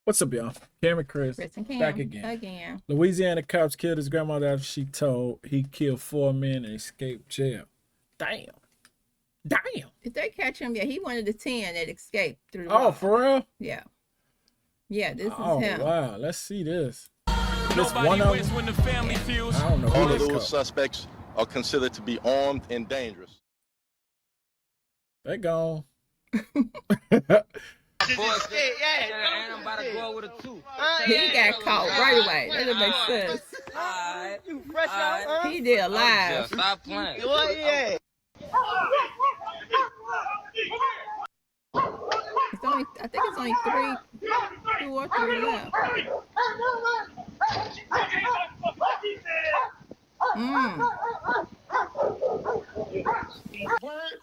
What's up, y'all? Cameron Chris, Chris and Cam back again. Louisiana cops killed his grandmother after she told he killed 4 men and escaped jail. Damn. Did they catch him? Yeah, he one of the 10 that escaped through the Oh, wall. for real? Yeah. Yeah, this is him. Oh, wow. Let's see this. This Nobody one of wins them? when the family feels. I don't know All who of this those cop. suspects are considered to be armed and dangerous. They gone. He got caught right away. That doesn't make sense. He did alive. Stop playing. It's only, I think it's only 2 or 3 left.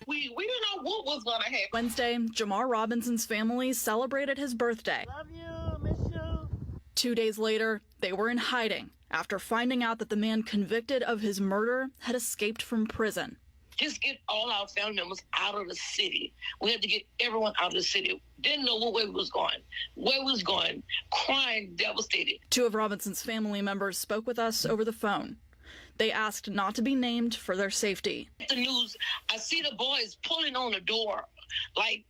We didn't know what was gonna happen. Wednesday, Jamar Robinson's family celebrated his birthday. Love you, miss you. 2 days later, they were in hiding after finding out that the man convicted of his murder had escaped from prison. Just get all our family members out of the city. We had to get everyone out of the city. Didn't know what way we was going. Where we was going. Crying, devastated. 2 of Robinson's family members spoke with us over the phone. They asked not to be named for their safety. The news, I see the boys pulling on the door. Like,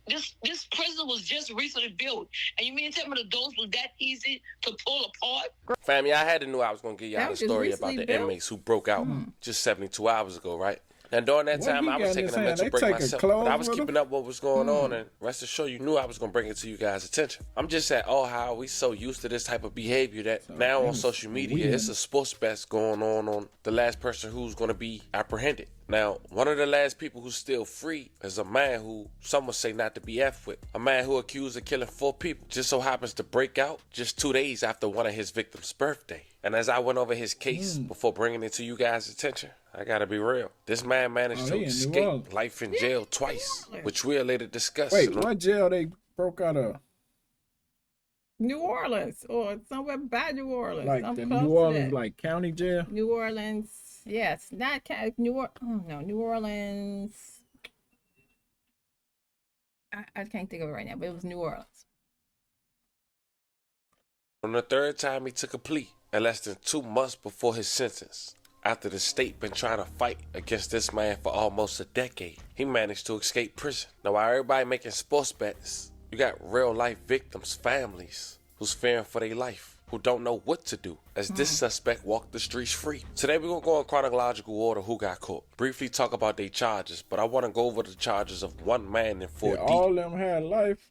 this prison was just recently built. And you mean to tell me the doors was that easy to pull apart? Family, I had to know I was going to give y'all That a was just story about recently the built? inmates who broke out just 72 hours ago, right? And during that What time, he I was got in taking his a hand? mental They break taking myself. clothes But I was with keeping up what was going on, and rest assured, you knew I was going to bring it to you guys' attention. I'm just at all how we so used to this type of behavior that now on social media, it's a sports bet going on the last person who's going to be apprehended. Now, one of the last people who's still free is a man who some would say not to be F with. A man who accused of killing 4 people just so happens to break out just 2 days after one of his victims' birthday. And as I went over his case before bringing it to you guys' attention, I gotta be real. This man managed to he in New escape Orleans. life in jail twice, which we'll later discuss. Wait, what jail they broke out of? New Orleans or somewhere by New Orleans. Like I'm the close New to Orleans, that. like county jail? New Orleans. Yes, not New Orleans. Oh, no, New Orleans. I can't think of it right now, but it was New Orleans. On the 3rd time he took a plea, and less than 2 months before his sentence, after the state been trying to fight against this man for almost a decade, he managed to escape prison. Now while everybody making sports bets, you got real life victims, families, who's fearing for their life, who don't know what to do as this suspect walked the streets free. Today we're going to go in chronological order who got caught. Briefly talk about their charges, but I want to go over the charges of one man in 4 Yeah, all them had life.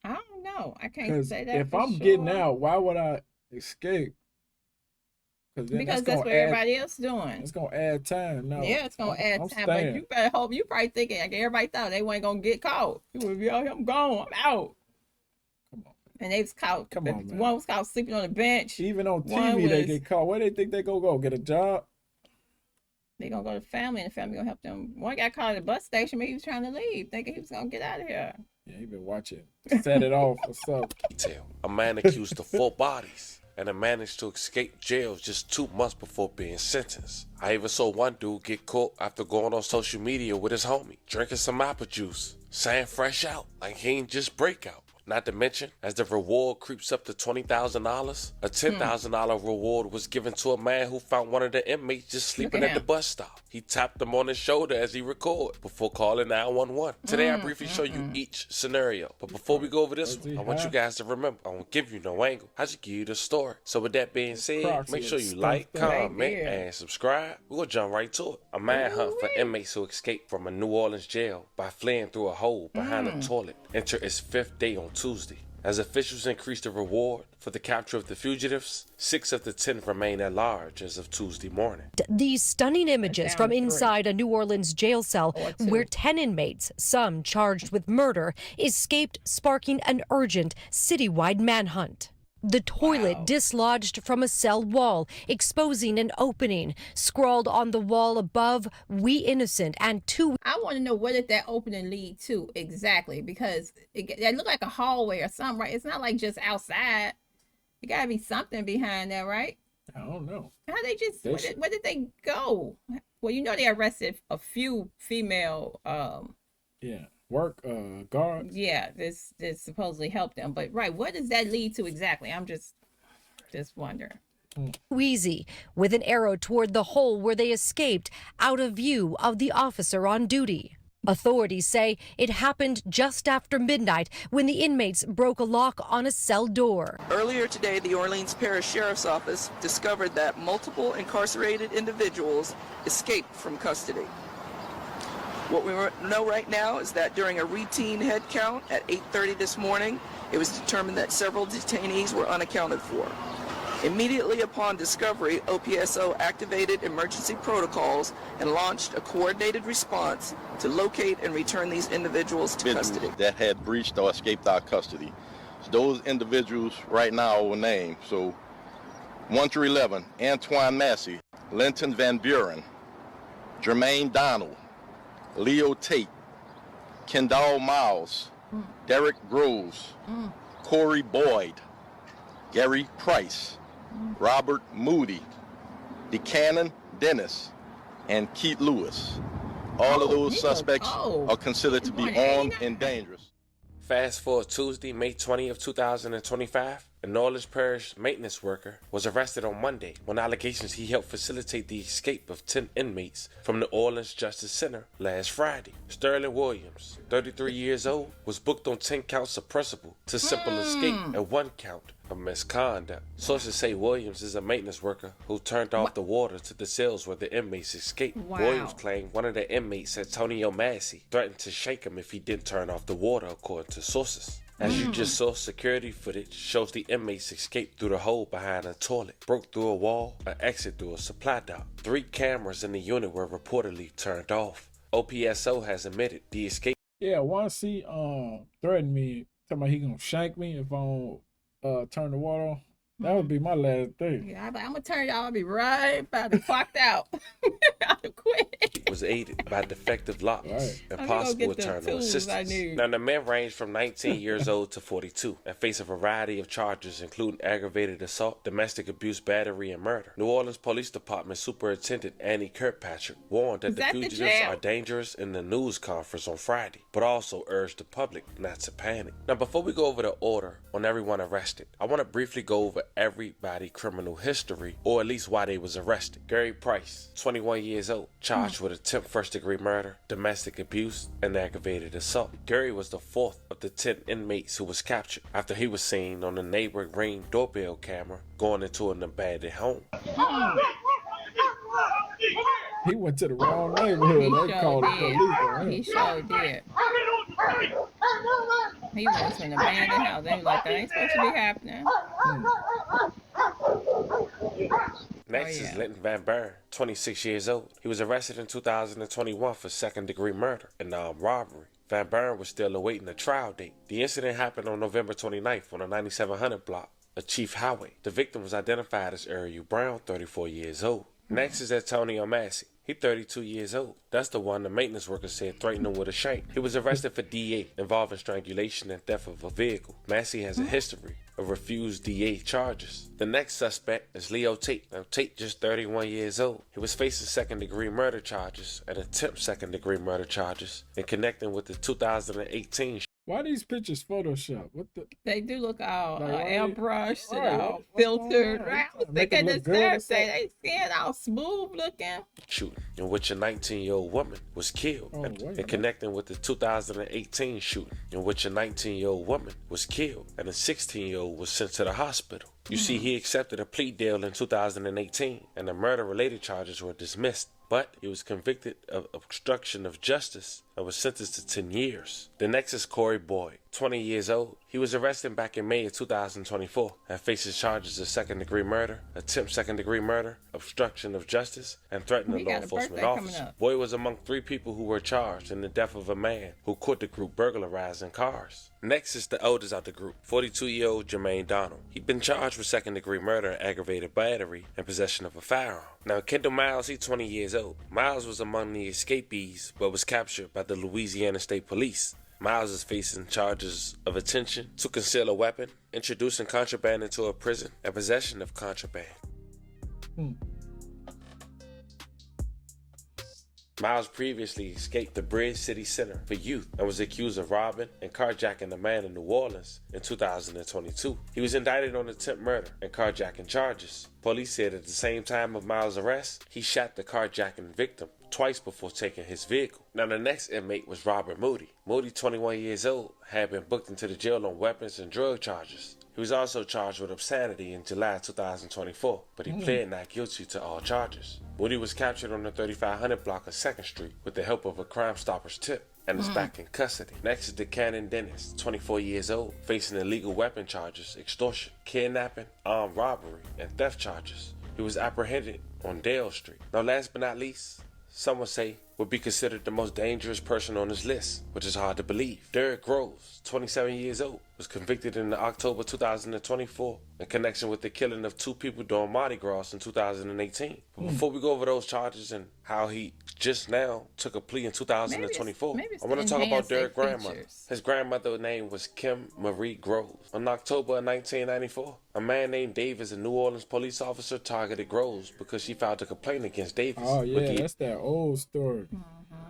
I don't know. I can't Because say that. if for I'm sure. getting out, why would I escape? Because that's what everybody else doing. It's gonna add time. No, Yeah, it's gonna add I'm time. staying. But you better hope. You probably thinking like everybody thought they weren't gonna get caught. You would be out here, I'm gone, I'm out. Come on. And they was caught. Come on, man. One was caught sleeping on the bench. Even on One TV, they was- get caught. Where they think they gonna go? Get a job? They gonna go to the family, and the family gonna help them. One got caught at the bus station. Maybe he was trying to leave, thinking he was gonna get out of here. Yeah, he been watching. Set it off or something. Detail. A man accused of 4 bodies and managed to escape jail just 2 months before being sentenced. I even saw one dude get caught after going on social media with his homie, drinking some apple juice, saying fresh out, like he ain't just break out. Not to mention, as the reward creeps up to $20,000, a $10,000 reward was given to a man who found one of the inmates just sleeping at at the him. bus stop. He tapped him on his shoulder as he recorded before calling 911. Today, I briefly show you each scenario. But before we go over this one, I want you guys to remember, I won't give you no angle. I just give you the story. So with that being said, Crocs make sure you and like, stuff right comment, there. and subscribe. We're going to jump right to it. A manhunt for inmates who escaped from a New Orleans jail by fleeing through a hole behind a toilet enter its 5th day on Tuesday. As officials increased the reward for the capture of the fugitives, 6 of the 10 remain at large as of Tuesday morning. These stunning images from inside a New Orleans jail cell where 10 inmates, some charged with murder, escaped, sparking an urgent citywide manhunt. The toilet dislodged from a cell wall, exposing an opening. Scrawled on the wall above, "We innocent," and 2 I want to know what did that opening lead to exactly, because it looked like a hallway or something, right? It's not like just outside. It gotta be something behind that, right? I don't know. How they just where did they go? Well, you know they arrested a few female Yeah. work guards. Yeah, this supposedly helped them. But right, what does that lead to exactly? I'm just wondering. Easy, with an arrow toward the hole where they escaped, out of view of the officer on duty. Authorities say it happened just after midnight when the inmates broke a lock on a cell door. Earlier today, the Orleans Parish Sheriff's Office discovered that multiple incarcerated individuals escaped from custody. What we know right now is that during a routine head count at 8:30 this morning, it was determined that several detainees were unaccounted for. Immediately upon discovery, OPSO activated emergency protocols and launched a coordinated response to locate and return these individuals to custody. That had breached or escaped our custody. So those individuals right now were named. So 1 through 11, Antoine Massey, Linton Van Buren, Jermaine Donald, Leo Tate, Kendall Miles, Derek Groves, Corey Boyd, Gary Price, Robert Moody, Buchanan Dennis, and Keith Lewis. All of those suspects are considered to be armed and dangerous. Fast forward Tuesday, May 20th, 2025, a New Orleans Parish maintenance worker was arrested on Monday on allegations he helped facilitate the escape of 10 inmates from the Orleans Justice Center last Friday. Sterling Williams, 33 years old, was booked on 10 counts of principal to simple escape and 1 count of misconduct. Sources say Williams is a maintenance worker who turned off the water to the cells where the inmates escaped. Wow. Williams claimed one of the inmates, Antonio Massey, threatened to shake him if he didn't turn off the water, according to sources. As you just saw, security footage shows the inmates escaped through the hole behind a toilet, broke through a wall, and exit through a supply dock. 3 cameras in the unit were reportedly turned off. OPSO has admitted the escape. Yeah, once he threatened me, talking about he gonna shank me if I don't turn the water on. That would be my last thing. Yeah, I'm gonna turn y'all. I'll be right about to be clocked out. I'll quit. Was aided by defective locks Right. and I'm gonna possible get the internal tools I assistance. need. Now, the men range from 19 years old to 42 and face a variety of charges, including aggravated assault, domestic abuse, battery, and murder. New Orleans Police Department Superintendent Annie Kirkpatrick warned that Is the that the fugitives jail? are dangerous in the news conference on Friday, but also urged the public not to panic. Now, before we go over the order on everyone arrested, I want to briefly go over everybody's criminal history, or at least why they was arrested. Gary Price, 21 years old, charged with attempt first-degree murder, domestic abuse, and aggravated assault. Gary was the 4th of the 10 inmates who was captured after he was seen on the neighboring Ring doorbell camera going into an abandoned home. He went to the wrong neighborhood. They called the police on him. He sure did. He went to an abandoned house. They was like, that ain't supposed to be happening. Next is Linton Van Buren, 26 years old. He was arrested in 2021 for second-degree murder and armed robbery. Van Buren was still awaiting a trial date. The incident happened on November 29th on the 9700 block of Chief Highway. The victim was identified as Ariel Brown, 34 years old. Next is Antonio Massey. He's 32 years old. That's the one the maintenance worker said threatened him with a shank. He was arrested for DA involving strangulation and theft of a vehicle. Massey has a history of refused DA charges. The next suspect is Leo Tate. Now, Tate just 31 years old. He was facing second-degree murder charges and attempt second-degree murder charges in connecting with the 2018 Why these pictures Photoshop? What the? They do look all Like, why airbrushed and right, all what's going filtered. on? Right? I was Make it thinking the look good or same thing. They skin all smooth looking. shooting in which a 19-year-old woman was killed, Oh, and wait a minute. connecting with the 2018 shooting in which a 19-year-old woman was killed and a 16-year-old was sent to the hospital. You see, he accepted a plea deal in 2018 and the murder-related charges were dismissed, but he was convicted of obstruction of justice and was sentenced to 10 years. The next is Corey Boyd, 20 years old. He was arrested back in May of 2024 and faces charges of second-degree murder, attempt second-degree murder, obstruction of justice, and threatening He a law got a enforcement birthday coming officer. up. Boyd was among 3 people who were charged in the death of a man who caught the group burglarizing cars. Next is the oldest of the group, 42-year-old Jermaine Donald. He'd been charged with second-degree murder, aggravated battery, and possession of a firearm. Now, Kendall Miles, he's 20 years old. Miles was among the escapees, but was captured by the Louisiana State Police. Miles is facing charges of attention to conceal a weapon, introducing contraband into a prison, and possession of contraband. Miles previously escaped the Bridge City Center for Youth and was accused of robbing and carjacking a man in New Orleans in 2022. He was indicted on attempted murder and carjacking charges. Police said at the same time of Miles' arrest, he shot the carjacking victim twice before taking his vehicle. Now the next inmate was Robert Moody. Moody, 21 years old, had been booked into the jail on weapons and drug charges. He was also charged with obscenity in July 2024, but he pled not guilty to all charges. Moody was captured on the 3500 block of 2nd Street with the help of a Crime Stoppers tip and is back in custody. Next is DeCannon Dennis, 24 years old, facing illegal weapon charges, extortion, kidnapping, armed robbery, and theft charges. He was apprehended on Dale Street. Now last but not least, some would say would be considered the most dangerous person on this list, which is hard to believe. Derek Groves, 27 years old, was convicted in October 2024 in connection with the killing of 2 people during Mardi Gras in 2018. But before we go over those charges and how he just now took a plea in 2024, I want to talk about Derek's grandmother. His grandmother's name was Kim Marie Groves. On October 1994, a man named Davis, a New Orleans police officer, targeted Groves because she filed a complaint against Davis. Oh yeah, that's that old story.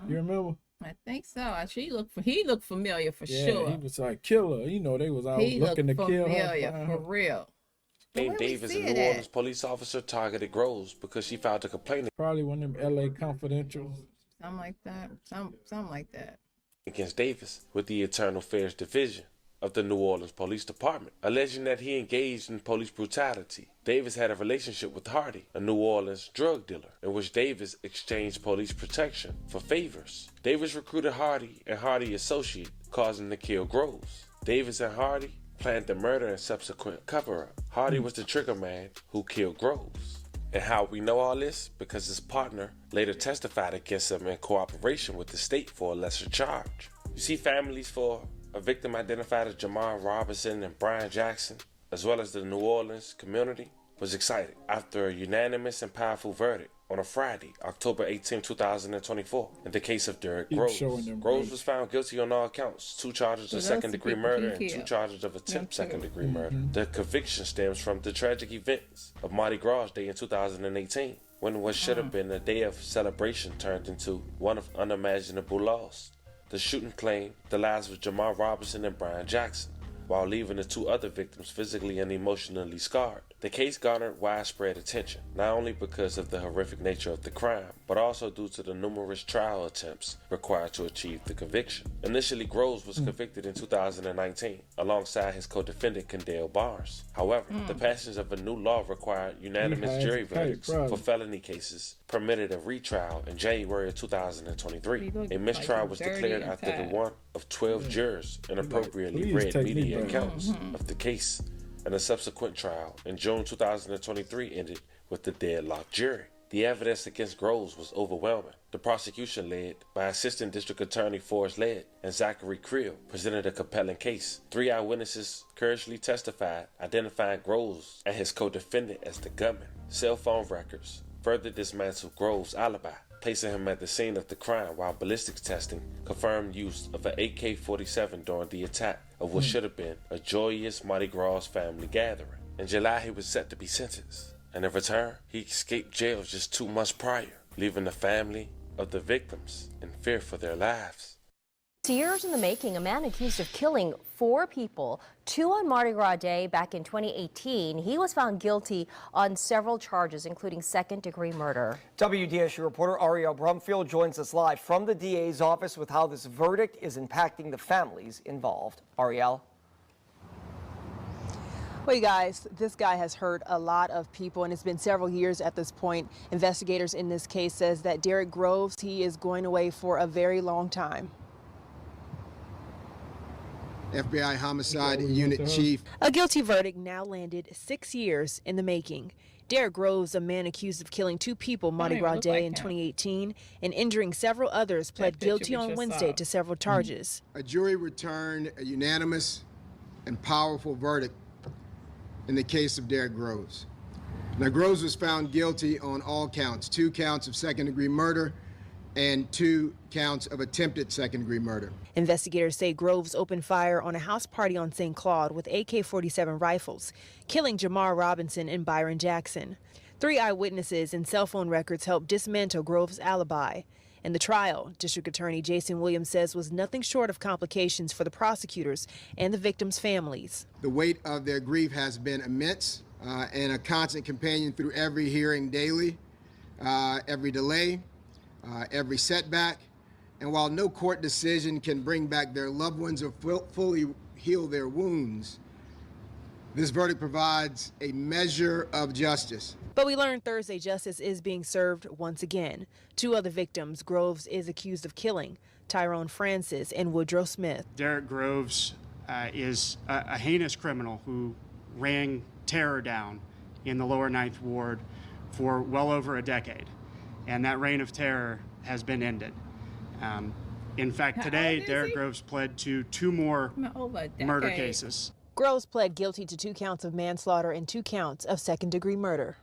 You remember? I think so. He looked familiar for sure. He was like killer. You know, they was out looking to kill her. Familiar for real. Named Davis, a New Orleans police officer, targeted Groves because she filed a complaint. Probably one of them L.A. Confidential. Something like that. Something like that. Against Davis with the Internal Affairs Division of the New Orleans Police Department, alleging that he engaged in police brutality. Davis had a relationship with Hardy, a New Orleans drug dealer, in which Davis exchanged police protection for favors. Davis recruited Hardy and Hardy associate, causing him to kill Groves. Davis and Hardy planned the murder and subsequent cover-up. Hardy was the trigger man who killed Groves. And how we know all this? Because his partner later testified against him in cooperation with the state for a lesser charge. You see, families for a victim identified as Jamar Robinson and Brian Jackson, as well as the New Orleans community, was excited after a unanimous and powerful verdict on a Friday, October 18, 2024, in the case of Derek Groves. Groves was found guilty on all counts, 2 charges of second-degree murder and 2 charges of attempted second-degree murder. The conviction stems from the tragic events of Mardi Gras Day in 2018, when what should have been a day of celebration turned into one of unimaginable loss. The shooting claimed the lives of Jamar Robinson and Brian Jackson, while leaving the 2 other victims physically and emotionally scarred. The case garnered widespread attention, not only because of the horrific nature of the crime, but also due to the numerous trial attempts required to achieve the conviction. Initially, Groves was convicted in 2019, alongside his co-defendant Klled Barnes. However, the passage of a new law required unanimous jury verdicts for felony cases permitted a retrial in January of 2023. A mistrial was declared after the one of 12 jurors inappropriately read media accounts of the case, and a subsequent trial in June 2023 ended with the deadlocked jury. The evidence against Groves was overwhelming. The prosecution, led by Assistant District Attorney Forrest Lled and Zachary Klled, presented a compelling case. 3 eyewitnesses courageously testified, identifying Groves and his co-defendant as the gunman. Cell phone records further dismantled Groves' alibi, placing him at the scene of the crime, while ballistics testing confirmed use of an AK-47 during the attack of what should have been a joyous Mardi Gras family gathering. In July, he was set to be sentenced, and in return, he escaped jail just 2 months prior, leaving the family of the victims in fear for their lives. Years in the making, a man accused of killing 4 people, 2 on Mardi Gras Day back in 2018. He was found guilty on several charges, including second-degree murder. WDSU reporter Ariel Brumfield joins us live from the DA's office with how this verdict is impacting the families involved. Ariel. Well, you guys, this guy has hurt a lot of people, and it's been several years at this point. Investigators in this case says that Derek Groves, he is going away for a very long time. FBI Homicide Unit Chief. A guilty verdict now landed 6 years in the making. Derek Groves, a man accused of killing 2 people Mardi Gras Day in 2018 and injuring several others, pled guilty on Wednesday to several charges. A jury returned a unanimous and powerful verdict in the case of Derek Groves. Now, Groves was found guilty on all counts, 2 counts of second-degree murder and 2 counts of attempted second-degree murder. Investigators say Groves opened fire on a house party on St. Klled with AK-47 rifles, killing Jamar Robinson and Byron Jackson. 3 eyewitnesses and cell phone records helped dismantle Groves' alibi. And the trial, District Attorney Jason Williams says, was nothing short of complications for the prosecutors and the victims' families. The weight of their grief has been immense and a constant companion through every hearing daily, every delay, every setback. And while no court decision can bring back their loved ones or fully heal their wounds, this verdict provides a measure of justice. But we learned Thursday justice is being served once again. 2 other victims Groves is accused of killing, Tyrone Francis and Woodrow Smith. Derek Groves is a heinous criminal who ran terror down in the lower Ninth Ward for well over a decade. And that reign of terror has been ended. In fact, today, Derek Groves pled to 2 more murder cases. Groves pled guilty to 2 counts of manslaughter and 2 counts of second-degree murder.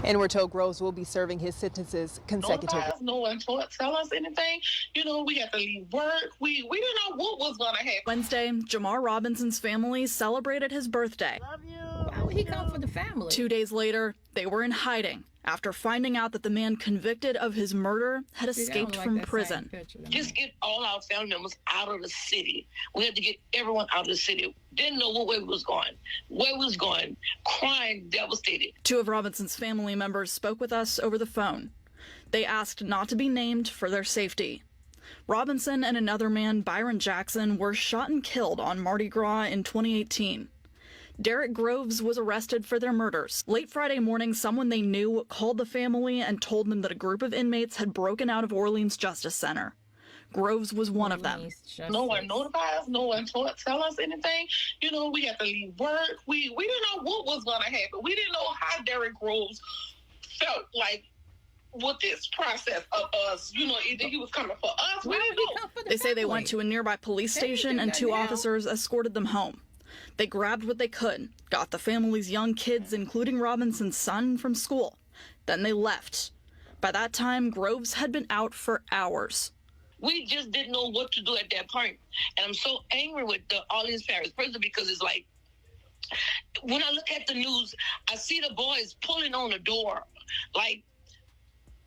And we're told Groves will be serving his sentences consecutively. No one tell us anything. You know, we had to leave work. We didn't know what was going to happen. Wednesday, Jamar Robinson's family celebrated his birthday. Why would he come for the family? 2 days later, they were in hiding after finding out that the man convicted of his murder had escaped from prison. Just get all our family members out of the city. We had to get everyone out of the city. Didn't know what way we was going, where we was going, crying, devastated. 2 of Robinson's family members spoke with us over the phone. They asked not to be named for their safety. Robinson and another man, Byron Jackson, were shot and killed on Mardi Gras in 2018. Derek Groves was arrested for their murders. Late Friday morning, someone they knew called the family and told them that a group of inmates had broken out of Orleans Justice Center. Groves was one of them. No one notified us. No one tell us anything. You know, we had to leave work. We didn't know what was going to happen. We didn't know how Derek Groves felt like with this process of us. You know, either he was coming for us. We didn't know. They say they went to a nearby police station and 2 officers escorted them home. They grabbed what they could, got the family's young kids, including Robinson's son, from school. Then they left. By that time, Groves had been out for hours. We just didn't know what to do at that point. And I'm so angry with the Orleans Parish Prison because it's like, when I look at the news, I see the boys pulling on the door. Like,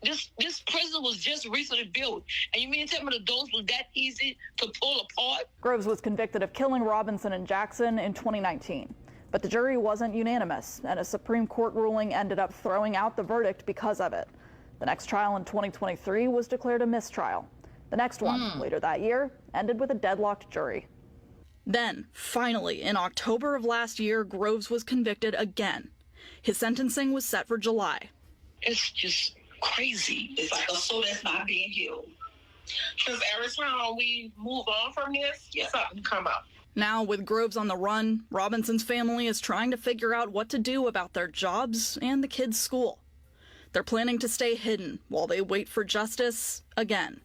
this prison was just recently built. And you mean to tell me the doors was that easy to pull apart? Groves was convicted of killing Robinson and Jackson in 2019. But the jury wasn't unanimous, and a Supreme Court ruling ended up throwing out the verdict because of it. The next trial in 2023 was declared a mistrial. The next one, later that year, ended with a deadlocked jury. Then, finally, in October of last year, Groves was convicted again. His sentencing was set for July. It's just crazy. It's like a soul that's not being healed. Because every time we move on from this, something come up. Now, with Groves on the run, Robinson's family is trying to figure out what to do about their jobs and the kids' school. They're planning to stay hidden while they wait for justice again.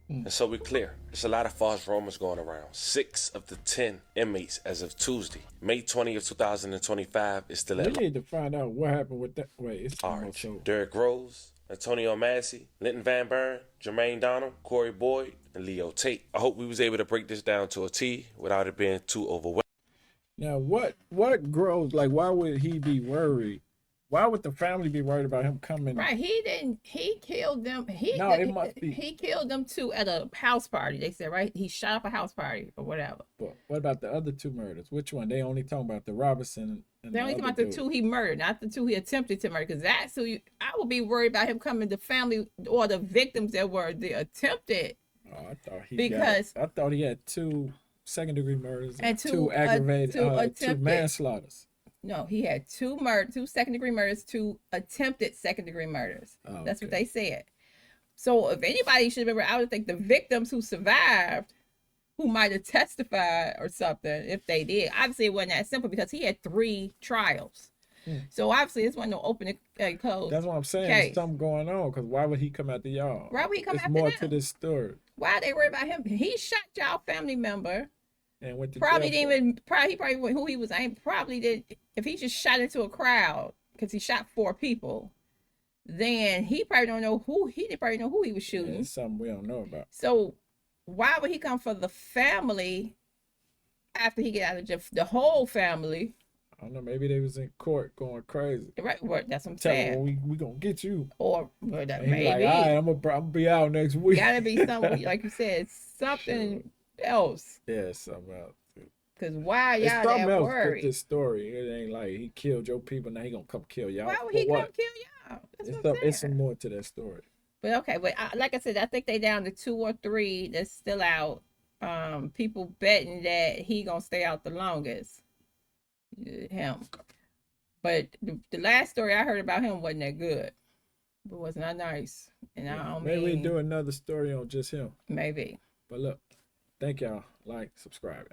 And so we're clear. There's a lot of false rumors going around. 6 of the 10 inmates as of Tuesday, May 20th, 2025, is still at large. We need to find out what happened with that. Wait, it's Orange. Derek Groves, Antonio Massey, Linton Van Buren, Jermaine Donald, Corey Boyd, and Leo Tate. I hope we was able to break this down to a T without it being too overwhelming. Now, what Groves, like, why would he be worried? Why would the family be worried about him coming? Right, he killed them. It must be. He killed them too at a house party, they said, right? He shot up a house party or whatever. But what about the other 2 murders? Which one? They only talking about the Robinson and they only talking about the 2 he murdered, not the 2 he attempted to murder, because that's who I would be worried about him coming to family or the victims that were the attempted. Oh, I thought he had 2 second-degree murders and 2 aggravated, 2 manslaughters. No, he had 2 second-degree murders, 2 attempted second-degree murders. Oh, that's what they said. So if anybody should remember, I would think the victims who survived, who might have testified or something, if they did. Obviously, it wasn't that simple because he had 3 trials. So obviously, this wasn't no open and closed. That's what I'm saying. There's something going on, because why would he come after y'all? Why would he come after them? There's more to this story. Why are they worried about him? He shot y'all family member. And went to probably who he was aimed. Probably did. If he just shot into a crowd because he shot 4 people, then he probably don't know who he was shooting. It's something we don't know about. So why would he come for the family after he get out of jail? The whole family. I don't know. Maybe they was in court going crazy. Right, well, that's what I'm Tell saying. them, we gonna get you. Or well, that And he maybe. like, all right, I'm gonna be out next week. Gotta be something, like you said, something else. Yeah, something else. Cause why It's y'all something that else worried? with this story. It ain't like he killed your people, now he gonna come kill y'all. Why would he come kill y'all? That's what I'm saying. It's some more to that story. But okay, but like I said, I think they down to 2 or 3 that's still out. People betting that he gonna stay out the longest. Him. But the last story I heard about him wasn't that good. It was not nice. And I don't Maybe we mean, do another story on just him. Maybe. But look, thank y'all. Like, subscribe.